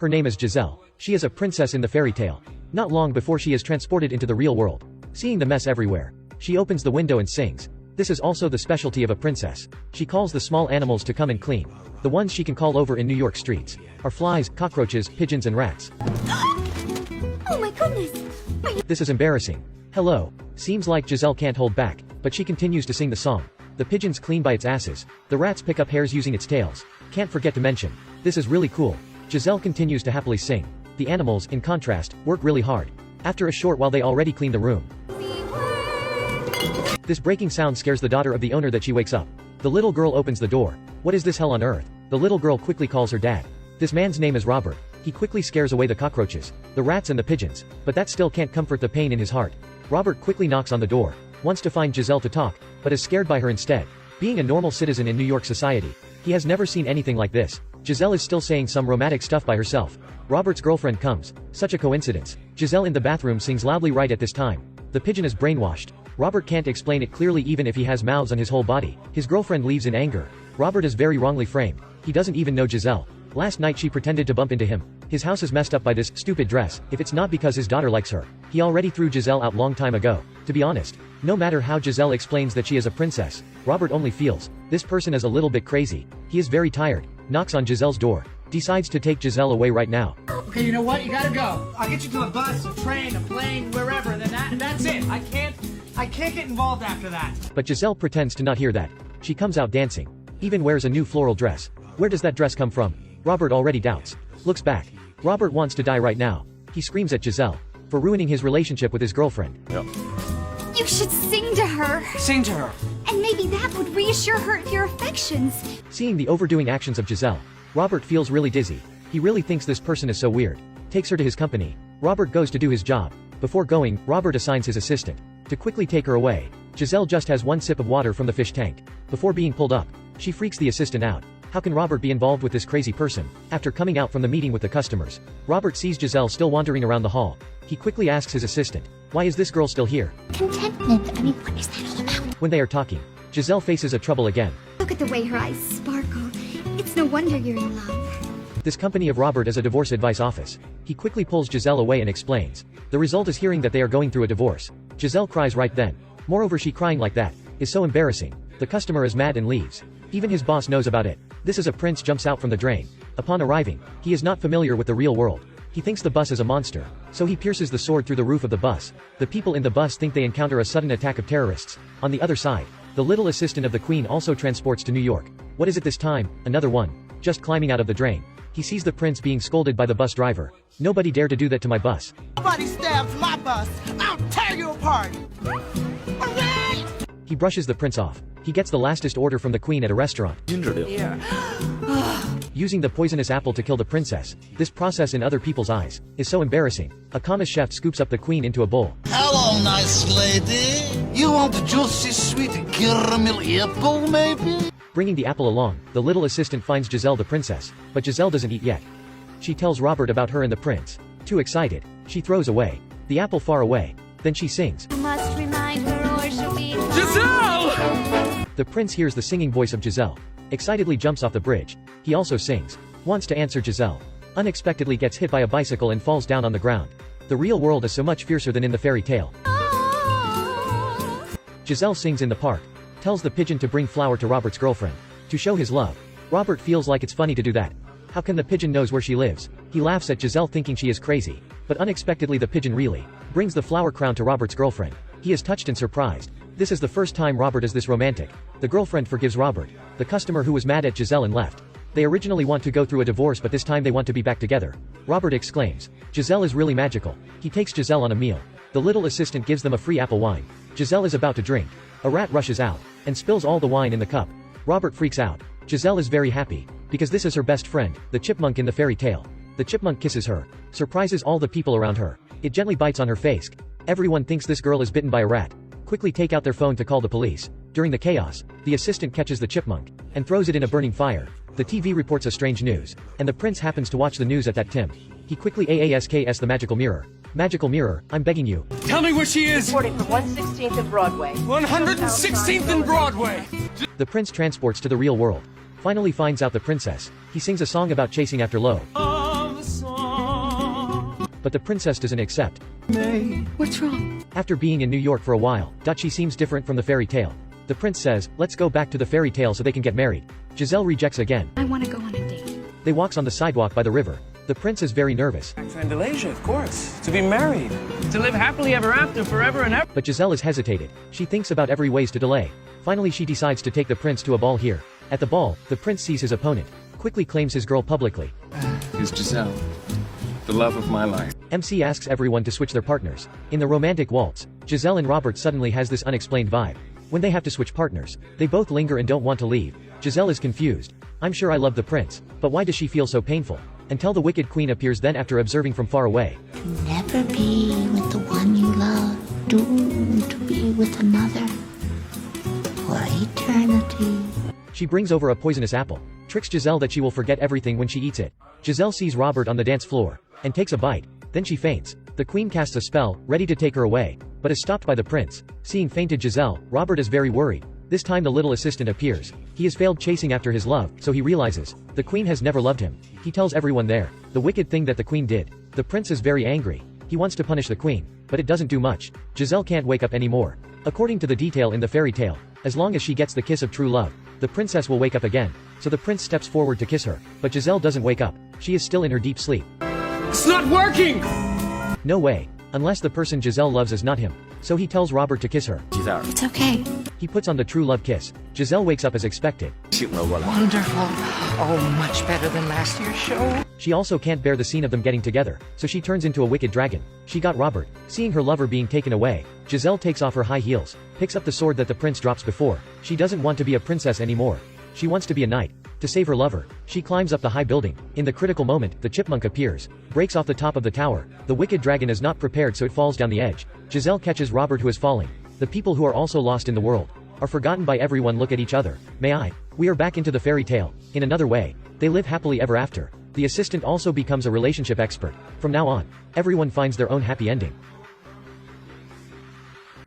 Her name is Giselle. She is a princess in the fairy tale. Not long before she is transported into the real world. Seeing the mess everywhere, she opens the window and sings. This is also the specialty of a princess. She calls the small animals to come and clean. The ones she can call over in New York streets are flies, cockroaches, pigeons and rats. Oh my goodness! This is embarrassing. Hello. Seems like Giselle can't hold back, but she continues to sing the song. The pigeons clean by its asses. The rats pick up hairs using its tails. Can't forget to mention, this is really cool. Giselle continues to happily sing. The animals, in contrast, work really hard. After a short while they already clean the room. This breaking sound scares the daughter of the owner that she wakes up. The little girl opens the door. What is this hell on earth? The little girl quickly calls her dad. This man's name is Robert. He quickly scares away the cockroaches, the rats and the pigeons, but that still can't comfort the pain in his heart. Robert quickly knocks on the door, wants to find Giselle to talk, but is scared by her instead. Being a normal citizen in New York society, he has never seen anything like this. Giselle is still saying some romantic stuff by herself. Robert's girlfriend comes. Such a coincidence. Giselle in the bathroom sings loudly right at this time. The pigeon is brainwashed. Robert can't explain it clearly even if he has mouths on his whole body. His girlfriend leaves in anger. Robert is very wrongly framed. He doesn't even know Giselle. Last night she pretended to bump into him. His house is messed up by this stupid dress. If it's not because his daughter likes her, he already threw Giselle out long time ago. To be honest, no matter how Giselle explains that she is a princess, Robert only feels, this person is a little bit crazy. He is very tired, knocks on Giselle's door, decides to take Giselle away right now. Okay, you know what? You gotta go. I'll get you to a bus, a train, a plane, wherever, and then that's it. I can't get involved after that. But Giselle pretends to not hear that. She comes out dancing. Even wears a new floral dress. Where does that dress come from? Robert already doubts. Looks back. Robert wants to die right now. He screams at Giselle for ruining his relationship with his girlfriend. Yep. You should sing to her. Sing to her. And maybe that would reassure her of your affections. Seeing the overdoing actions of Giselle, Robert feels really dizzy. He really thinks this person is so weird. Takes her to his company. Robert goes to do his job. Before going, Robert assigns his assistant to quickly take her away. Giselle just has one sip of water from the fish tank before being pulled up. She freaks the assistant out. How can Robert be involved with this crazy person? After coming out from the meeting with the customers, Robert sees Giselle still wandering around the hall. He quickly asks his assistant, why is this girl still here? Contentment. I mean, what is that all about? When they are talking, Giselle faces a trouble again. Look at the way her eyes sparkle. It's no wonder you're in love. This company of Robert is a divorce advice office. He quickly pulls Giselle away and explains. The result is hearing that they are going through a divorce. Giselle cries right then. Moreover, she crying like that is so embarrassing. The customer is mad and leaves. Even his boss knows about it. This is a prince jumps out from the drain. Upon arriving, he is not familiar with the real world. He thinks the bus is a monster, so he pierces the sword through the roof of the bus. The people in the bus think they encounter a sudden attack of terrorists. On the other side, the little assistant of the queen also transports to New York. What is it this time? Another one. Just climbing out of the drain. He sees the prince being scolded by the bus driver. Nobody dare to do that to my bus. Nobody stabs my bus. I'll tear you apart. He brushes the prince off. He gets the lastest order from the queen at a restaurant. Using the poisonous apple to kill the princess. This process in other people's eyes is so embarrassing. A common chef scoops up the queen into a bowl. Hello, nice lady. You want the juicy, sweet caramel apple, maybe? Bringing the apple along, the little assistant finds Giselle the princess. But Giselle doesn't eat yet. She tells Robert about her and the prince. Too excited, she throws away the apple far away. Then she sings. You must remind her or she'll be... Giselle! The prince hears the singing voice of Giselle. Excitedly jumps off the bridge. He also sings. Wants to answer Giselle. Unexpectedly gets hit by a bicycle and falls down on the ground. The real world is so much fiercer than in the fairy tale. Giselle sings in the park. Tells the pigeon to bring flour to Robert's girlfriend. To show his love. Robert feels like it's funny to do that. How can the pigeon knows where she lives? He laughs at Giselle thinking she is crazy. But unexpectedly the pigeon really brings the flower crown to Robert's girlfriend. He is touched and surprised. This is the first time Robert is this romantic. The girlfriend forgives Robert, the customer who was mad at Giselle and left. They originally want to go through a divorce but this time they want to be back together. Robert exclaims. Giselle is really magical. He takes Giselle on a meal. The little assistant gives them a free apple wine. Giselle is about to drink. A rat rushes out and spills all the wine in the cup. Robert freaks out. Giselle is very happy because this is her best friend, the chipmunk in the fairy tale. The chipmunk kisses her, surprises all the people around her. It gently bites on her face. Everyone thinks this girl is bitten by a rat. Quickly take out their phone to call the police. During the chaos, the assistant catches the chipmunk and throws it in a burning fire. The TV reports a strange news, and the prince happens to watch the news at that time. He quickly asks the magical mirror. Magical mirror, I'm begging you. Tell me where she is! Reporting from 116th and Broadway. 116th and Broadway! The prince transports to the real world. Finally finds out the princess. He sings a song about chasing after love. Of the song but the princess doesn't accept. What's wrong? After being in New York for a while, she seems different from the fairy tale. The prince says, let's go back to the fairy tale so they can get married. Giselle rejects again. I want to go on a date. They walks on the sidewalk by the river. The prince is very nervous. Malaysia, of course. To be married. To live happily ever after, forever and ever. But Giselle is hesitated. She thinks about every ways to delay. Finally she decides to take the prince to a ball here. At the ball, the prince sees his opponent. Quickly claims his girl publicly. Here's Giselle, the love of my life. MC asks everyone to switch their partners. In the romantic waltz, Giselle and Robert suddenly has this unexplained vibe. When they have to switch partners, they both linger and don't want to leave. Giselle is confused. I'm sure I love the prince, but why does she feel so painful? Until the wicked queen appears then after observing from far away. Never be with the one you love, doomed to be with another for eternity. She brings over a poisonous apple, tricks Giselle that she will forget everything when she eats it. Giselle sees Robert on the dance floor, and takes a bite, then she faints. The queen casts a spell, ready to take her away, but is stopped by the prince. Seeing fainted Giselle, Robert is very worried. This time the little assistant appears. He has failed chasing after his love, so he realizes the queen has never loved him. He tells everyone there the wicked thing that the queen did. The prince is very angry. He wants to punish the queen, but it doesn't do much. Giselle can't wake up anymore. According to the detail in the fairy tale, as long as she gets the kiss of true love, the princess will wake up again. So the prince steps forward to kiss her, but Giselle doesn't wake up. She is still in her deep sleep. It's not working! No way. Unless the person Giselle loves is not him. So he tells Robert to kiss her. It's okay. He puts on the true love kiss. Giselle wakes up as expected. Wonderful. Oh, much better than last year's show. She also can't bear the scene of them getting together, so she turns into a wicked dragon. She got Robert. Seeing her lover being taken away, Giselle takes off her high heels, picks up the sword that the prince drops before. She doesn't want to be a princess anymore. She wants to be a knight. To save her lover, she climbs up the high building. In the critical moment, the chipmunk appears, breaks off the top of the tower. The wicked dragon is not prepared, so it falls down the edge. Giselle catches Robert, who is falling. The people who are also lost in the world are forgotten by everyone. Look at each other. May I? We are back into the fairy tale. In another way, they live happily ever after. The assistant also becomes a relationship expert. From now on, everyone finds their own happy ending.